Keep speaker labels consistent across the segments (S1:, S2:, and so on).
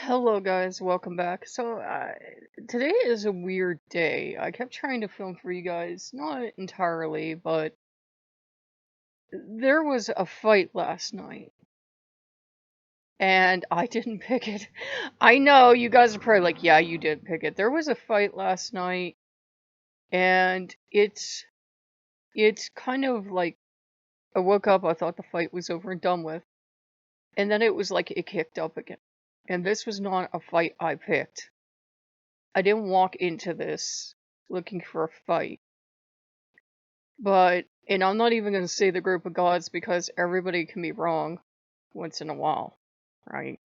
S1: Hello, guys. Welcome back. Today is a weird day. I kept trying to film for you guys, not entirely, but there was a fight last night, and I didn't pick it. I know you guys are probably like, yeah, you did pick it. There was a fight last night, and it's kind of like I woke up, I thought the fight was over and done with, and then it was like it kicked up again. And this was not a fight I picked. I didn't walk into this looking for a fight. And I'm not even going to say the group of gods because everybody can be wrong once in a while, right?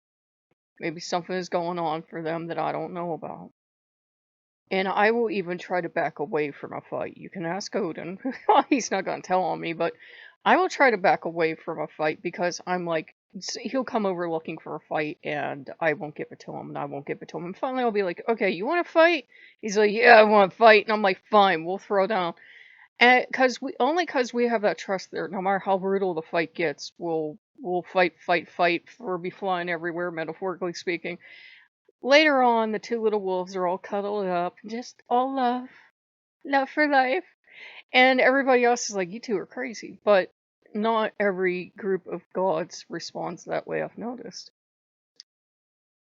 S1: Maybe something is going on for them that I don't know about. And I will even try to back away from a fight. You can ask Odin. He's not going to tell on me, but I will try to back away from a fight because I'm like, he'll come over looking for a fight and I won't give it to him and I won't give it to him. And finally I'll be like, okay, you want to fight? He's like, yeah, I want to fight. And I'm like, fine, we'll throw down. And because we have that trust there, no matter how brutal the fight gets, we'll fight, or be flying everywhere, metaphorically speaking. Later on, the two little wolves are all cuddled up, just all love for life, and everybody else is like, "You two are crazy," but not every group of gods responds that way. I've noticed,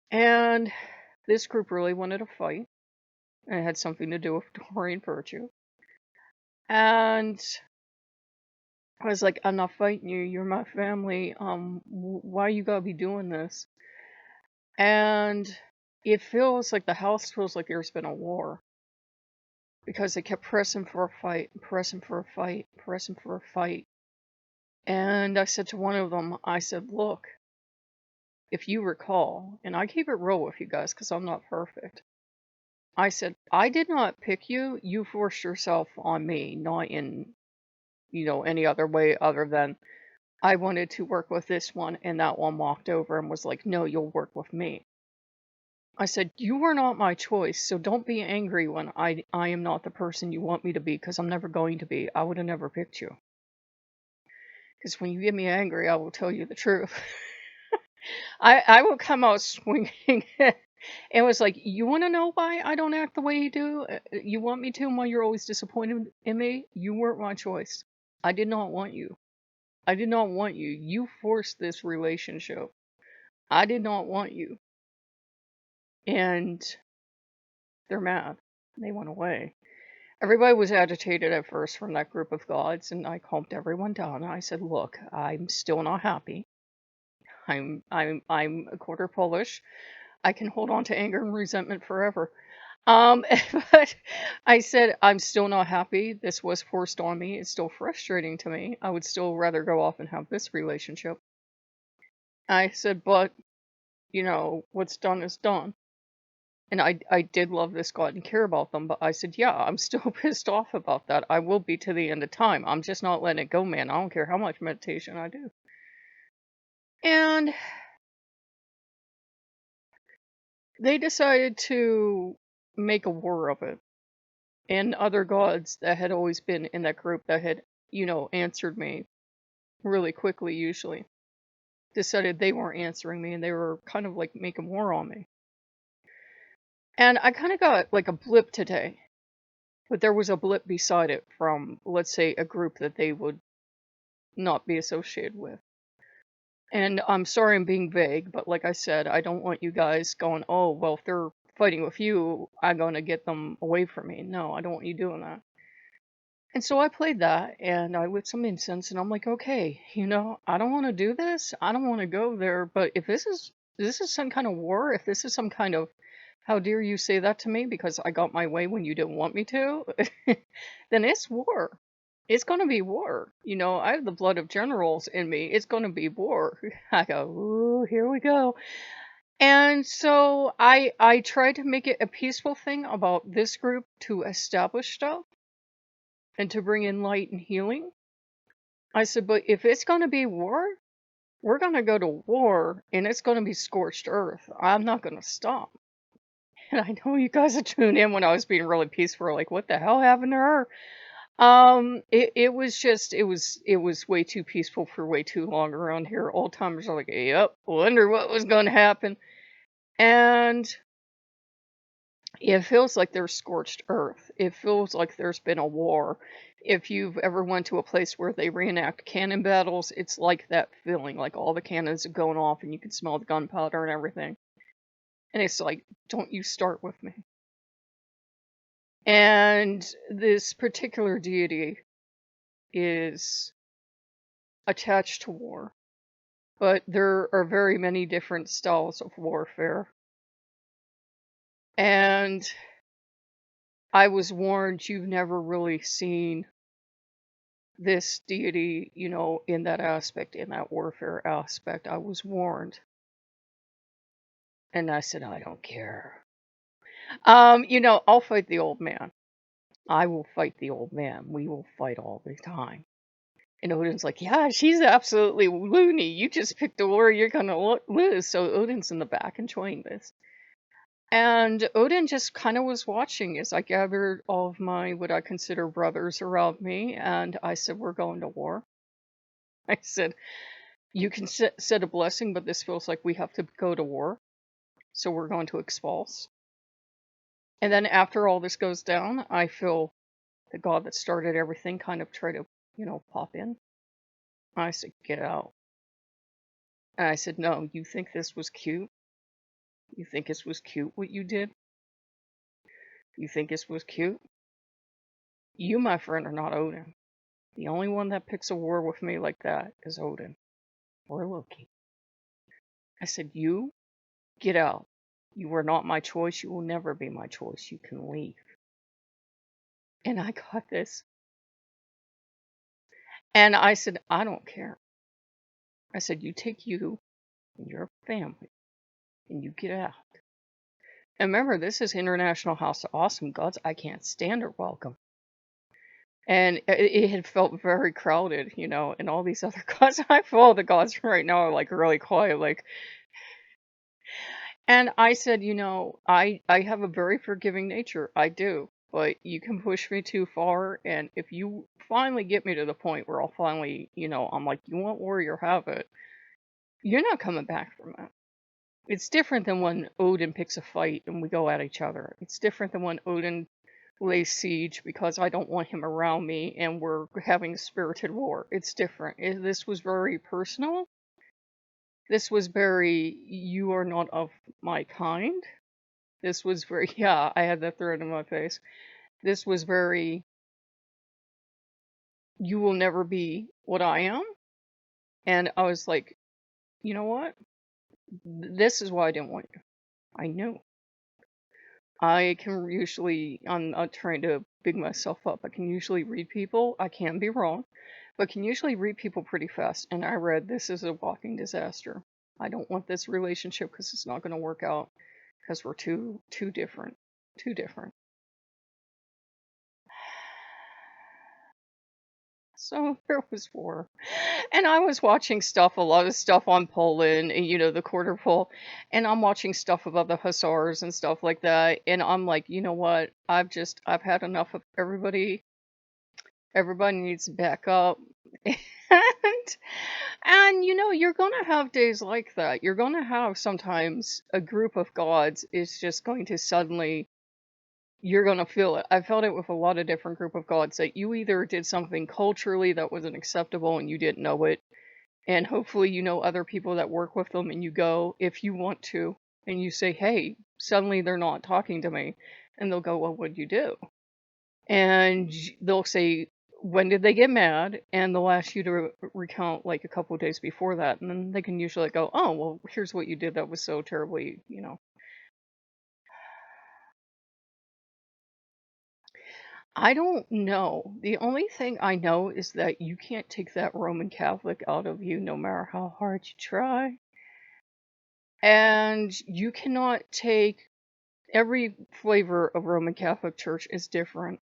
S1: and this group really wanted to fight, and it had something to do with Dorian virtue, and I was like, I'm not fighting you. You're my family. Why you gotta be doing this? And it feels like the house feels like there's been a war because they kept pressing for a fight, pressing for a fight, pressing for a fight. And I said to one of them, I said, look, if you recall, and I keep it real with you guys because I'm not perfect. I said, I did not pick you. You forced yourself on me, not in, any other way other than I wanted to work with this one, and that one walked over and was like, no, you'll work with me. I said, you were not my choice, so don't be angry when I am not the person you want me to be, because I'm never going to be. I would have never picked you. Because when you get me angry, I will tell you the truth. I will come out swinging. It was like, you want to know why I don't act the way you do? You want me to, and why you're always disappointed in me? You weren't my choice. I did not want you. I did not want you. You forced this relationship. I did not want you. And they're mad. They went away. Everybody was agitated at first from that group of gods, and I calmed everyone down. And I said, "Look, I'm still not happy. I'm a quarter Polish. I can hold on to anger and resentment forever." Um, but I said, "I'm still not happy. This was forced on me. It's still frustrating to me. I would still rather go off and have this relationship." I said, "But what's done is done." And I did love this god and care about them, but I said, yeah, I'm still pissed off about that. I will be to the end of time. I'm just not letting it go, man. I don't care how much meditation I do. And they decided to make a war of it. And other gods that had always been in that group that had, answered me really quickly, usually, decided they weren't answering me and they were kind of like making war on me. And I kind of got like a blip today. But there was a blip beside it from, let's say, a group that they would not be associated with. And I'm sorry I'm being vague, but like I said, I don't want you guys going, oh, well, if they're fighting with you, I'm going to get them away from me. No, I don't want you doing that. And so I played that and I lit some incense and I'm like, okay, I don't want to do this. I don't want to go there. But if this is some kind of war, if this is some kind of how dare you say that to me because I got my way when you didn't want me to, then it's war. It's going to be war. I have the blood of generals in me. It's going to be war. I go, ooh, here we go. And so I tried to make it a peaceful thing about this group to establish stuff and to bring in light and healing. I said, but if it's going to be war, we're going to go to war and it's going to be scorched earth. I'm not going to stop. And I know you guys are tuned in when I was being really peaceful, like, what the hell happened to her? It was just, it was way too peaceful for way too long around here. Old timers are like, yep, wonder what was going to happen. And it feels like there's scorched earth. It feels like there's been a war. If you've ever went to a place where they reenact cannon battles, it's like that feeling, like all the cannons are going off and you can smell the gunpowder and everything. And it's like, don't you start with me. And this particular deity is attached to war, but there are very many different styles of warfare. And I was warned, you've never really seen this deity, in that aspect, in that warfare aspect. I was warned. And I said, I don't care. I'll fight the old man. I will fight the old man. We will fight all the time. And Odin's like, yeah, she's absolutely loony. You just picked a war you're going to lose. So Odin's in the back enjoying this. And Odin just kind of was watching as I gathered all of my, what I consider brothers around me. And I said, we're going to war. I said, you can set a blessing, but this feels like we have to go to war. So we're going to expulse. And then after all this goes down, I feel the god that started everything kind of try to, pop in. I said, get out. And I said, no, you think this was cute? You think this was cute what you did? You think this was cute? You, my friend, are not Odin. The only one that picks a war with me like that is Odin. Or Loki. I said, you, get out. You are not my choice. You will never be my choice. You can leave. And I got this. And I said, I don't care. I said, you take you and your family and you get out. And remember, this is International House of Awesome Gods. I can't stand her welcome. And it had felt very crowded, and all these other gods. I feel all the gods right now are like really quiet, like. And I said, I have a very forgiving nature. I do. But you can push me too far. And if you finally get me to the point where I'll finally, I'm like, you want warrior, have it. You're not coming back from it. It's different than when Odin picks a fight and we go at each other. It's different than when Odin lays siege because I don't want him around me and we're having a spirited war. It's different. This was very personal. This was very, you are not of my kind. This was very, yeah, I had that thread in my face. This was very, you will never be what I am. And I was like, you know what? This is why I didn't want you. I knew. I can usually, I'm not trying to big myself up, I can usually read people. I can be wrong, but can usually read people pretty fast. And I read, this is a walking disaster. I don't want this relationship because it's not going to work out because we're too different. Too different. So there was war. And I was watching stuff, a lot of stuff on Poland, and the quarter pole, and I'm watching stuff about the hussars and stuff like that. And I'm like, you know what? I've had enough of everybody. Everybody needs to back up. And you're gonna have days like that. You're gonna have sometimes a group of gods is just going to suddenly, you're going to feel it. I felt it with a lot of different group of gods that you either did something culturally that wasn't acceptable and you didn't know it, and hopefully you know other people that work with them and you go if you want to and you say, hey, suddenly they're not talking to me, and they'll go, well, what'd you do? And they'll say, when did they get mad? And they'll ask you to recount like a couple of days before that, and then they can usually go, oh, well, here's what you did that was so terribly. I don't know. The only thing I know is that you can't take that Roman Catholic out of you no matter how hard you try. And you cannot take, every flavor of Roman Catholic Church is different.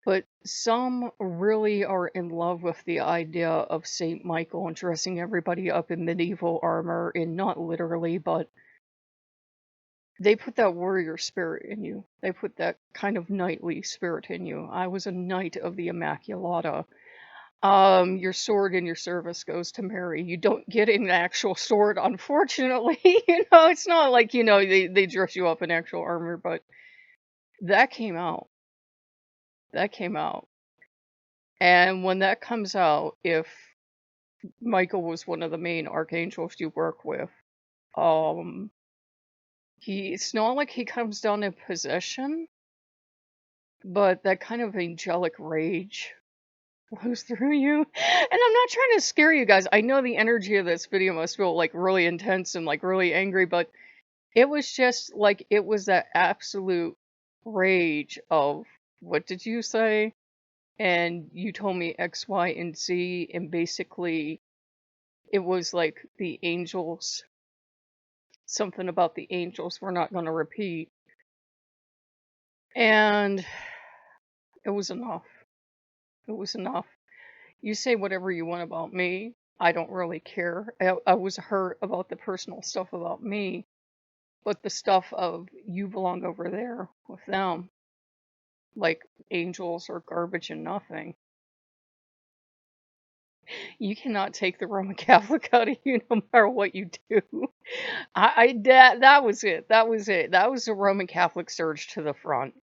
S1: But some really are in love with the idea of Saint Michael and dressing everybody up in medieval armor, and not literally, but they put that warrior spirit in you. They put that kind of knightly spirit in you. I was a knight of the Immaculata. Your sword in your service goes to Mary. You don't get an actual sword, unfortunately. It's not like, they dress you up in actual armor, but that came out. That came out. And when that comes out, if Michael was one of the main archangels you work with, um, it's not like he comes down in possession, but that kind of angelic rage flows through you. And I'm not trying to scare you guys. I know the energy of this video must feel like really intense and like really angry, but it was just like it was that absolute rage of what did you say? And you told me X, Y, and Z, and basically it was like the angels, something about the angels we're not going to repeat. And it was enough. It was enough. You say whatever you want about me. I don't really care. I was hurt about the personal stuff about me, but the stuff of you belong over there with them, like angels or garbage and nothing. You cannot take the Roman Catholic out of you no matter what you do. That was it. That was it. That was the Roman Catholic surge to the front.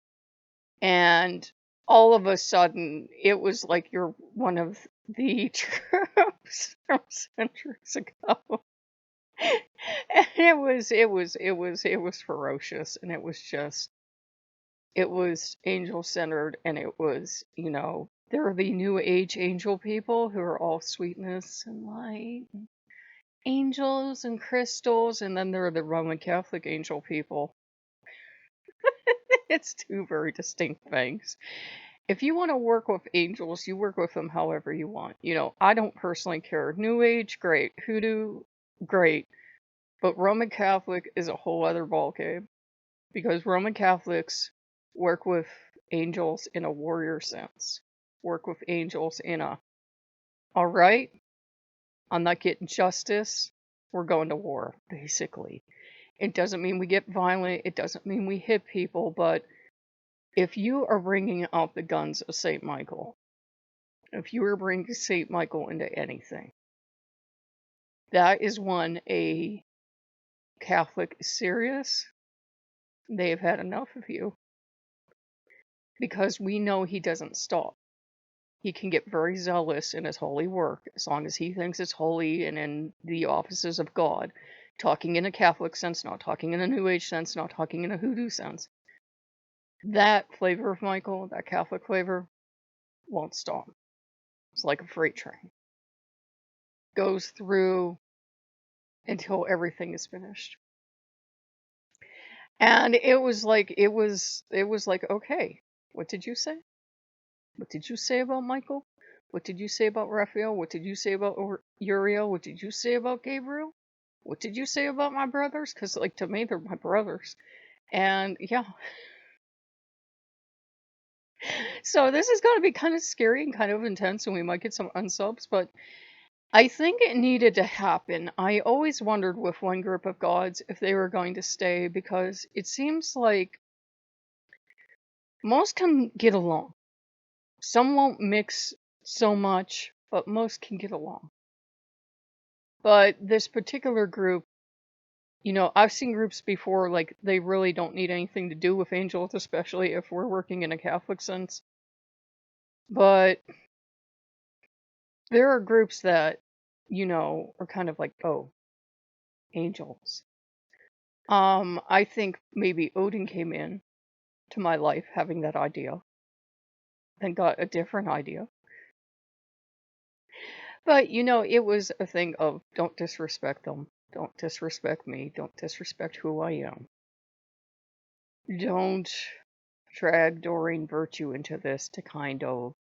S1: And all of a sudden, it was like you're one of the troops from centuries ago. And it was ferocious, and it was angel centered, and it was, there are the new age angel people who are all sweetness and light, and angels and crystals, and then there are the Roman Catholic angel people. It's two very distinct things. If you want to work with angels, you work with them however you want. I don't personally care. New Age, great. Hoodoo, great. But Roman Catholic is a whole other ballgame, because Roman Catholics work with angels in a warrior sense. Work with angels in a, all right, I'm not getting justice. We're going to war, basically. It doesn't mean we get violent. It doesn't mean we hit people. But if you are bringing out the guns of St. Michael, if you are bringing St. Michael into anything, that is when a Catholic is serious. They've had enough of you, because we know he doesn't stop. He can get very zealous in his holy work as long as he thinks it's holy and in the offices of God. Talking in a Catholic sense, not talking in a New Age sense, not talking in a hoodoo sense. That flavor of Michael, that Catholic flavor, won't stop. It's like a freight train. Goes through until everything is finished. And it was like, okay, what did you say? What did you say about Michael? What did you say about Raphael? What did you say about Uriel? What did you say about Gabriel? What did you say about my brothers? Because, like, to me, they're my brothers. And, yeah. So this is going to be kind of scary and kind of intense, and we might get some unsubs, but I think it needed to happen. I always wondered with one group of gods if they were going to stay, because it seems like most can get along. Some won't mix so much, but most can get along. But this particular group, I've seen groups before, like, they really don't need anything to do with angels, especially if we're working in a Catholic sense. But there are groups that, are kind of like, oh, angels. I think maybe Odin came in to my life having that idea, then got a different idea. But, it was a thing of, don't disrespect them. Don't disrespect me. Don't disrespect who I am. Don't drag Doreen Virtue into this to kind of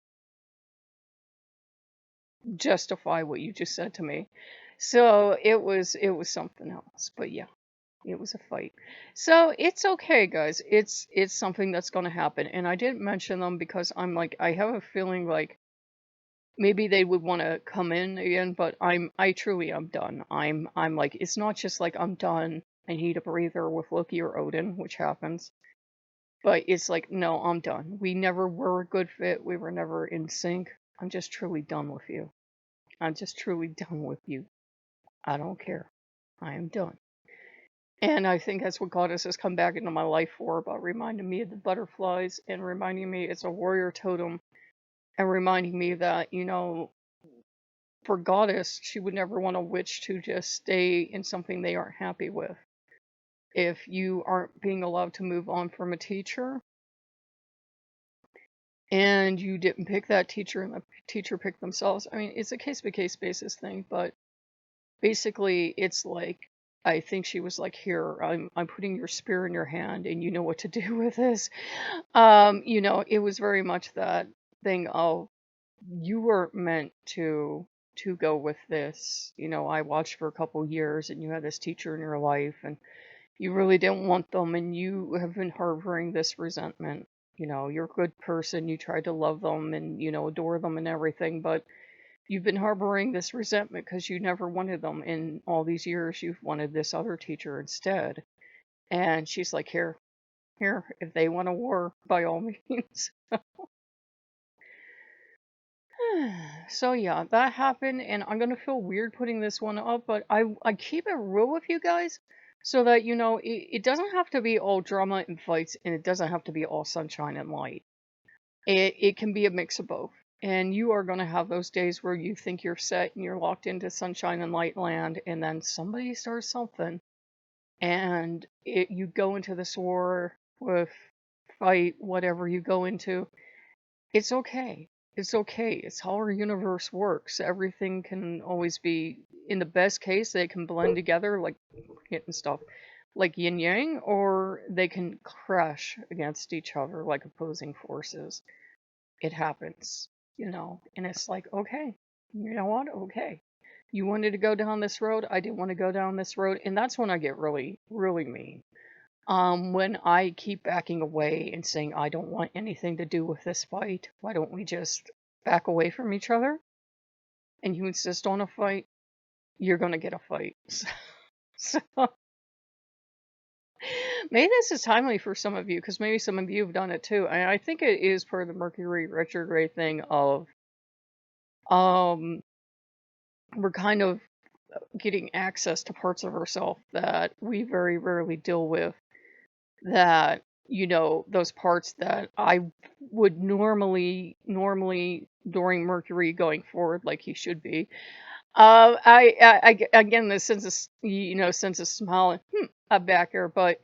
S1: justify what you just said to me. So it was something else. But yeah, it was a fight. So it's okay, guys. It's something that's going to happen. And I didn't mention them because I'm like, I have a feeling like maybe they would want to come in again, but I truly am done. I'm like, it's not just like I'm done. I need a breather with Loki or Odin, which happens. But it's like, no, I'm done. We never were a good fit. We were never in sync. I'm just truly done with you. I'm just truly done with you. I don't care. I am done. And I think that's what Goddess has come back into my life for, about reminding me of the butterflies and reminding me it's a warrior totem and reminding me that, for Goddess, she would never want a witch to just stay in something they aren't happy with. If you aren't being allowed to move on from a teacher and you didn't pick that teacher and the teacher picked themselves, I mean, it's a case by case basis thing, but basically it's like, I think she was like, here, I'm putting your spear in your hand and you know what to do with this. It was very much that thing of, you were meant to go with this. I watched for a couple years and you had this teacher in your life and you really didn't want them and you have been harboring this resentment. You're a good person, you tried to love them and adore them and everything, but you've been harboring this resentment because you never wanted them. In all these years you've wanted this other teacher instead. And she's like, here, if they want a war, by all means. So yeah, that happened, and I'm gonna feel weird putting this one up, but I keep it real with you guys so that it doesn't have to be all drama and fights, and it doesn't have to be all sunshine and light. It can be a mix of both. And you are gonna have those days where you think you're set and you're locked into sunshine and light land, and then somebody starts something, and you go into this war with fight, whatever you go into. It's okay. It's okay. It's how our universe works. Everything can always be, in the best case, they can blend together like hitting stuff like yin yang, or they can crash against each other like opposing forces. It happens, and it's like, okay, you know what? Okay. You wanted to go down this road. I didn't want to go down this road. And that's when I get really, really mean. When I keep backing away and saying, I don't want anything to do with this fight, why don't we just back away from each other? And you insist on a fight, you're gonna get a fight. So maybe this is timely for some of you, because maybe some of you have done it too. And I think it is part of the Mercury retrograde thing of, um, we're kind of getting access to parts of ourselves that we very rarely deal with, that those parts that I would normally during Mercury going forward, like he should be. Again, the sense of sense of smile, a backer, but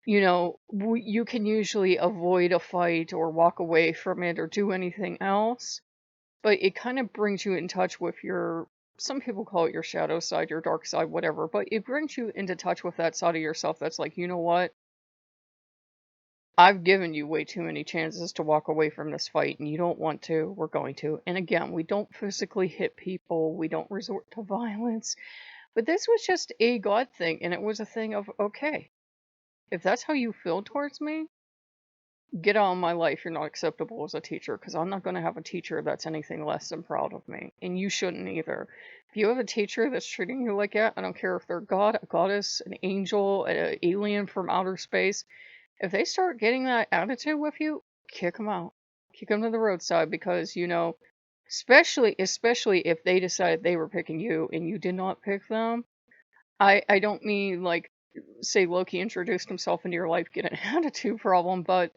S1: you can usually avoid a fight or walk away from it or do anything else, but it kind of brings you in touch with your, some people call it your shadow side, your dark side, whatever, but it brings you into touch with that side of yourself that's like, you know what, I've given you way too many chances to walk away from this fight, and you don't want to. We're going to. And again, we don't physically hit people, we don't resort to violence. But this was just a God thing, and it was a thing of, okay, if that's how you feel towards me, get out of my life. You're not acceptable as a teacher, because I'm not going to have a teacher that's anything less than proud of me. And you shouldn't either. If you have a teacher that's treating you like that, I don't care if they're God, a goddess, an angel, an alien from outer space, if they start getting that attitude with you, kick them out. Kick them to the roadside, because, especially if they decided they were picking you and you did not pick them. I don't mean like, say Loki introduced himself into your life, get an attitude problem, but,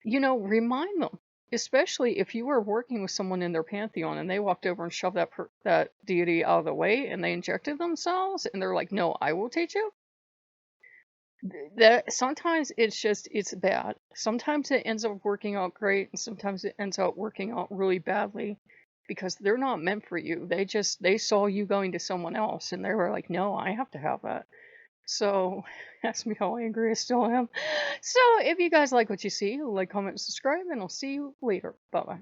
S1: remind them. Especially if you were working with someone in their pantheon and they walked over and shoved that deity out of the way and they injected themselves and they're like, no, I will teach you. That sometimes it's bad. Sometimes it ends up working out great, and sometimes it ends up working out really badly, because they're not meant for you. They saw you going to someone else and they were like, no, I have to have that. So ask me how angry I still am. So if you guys like what you see, like, comment, subscribe, and I'll see you later. Bye bye.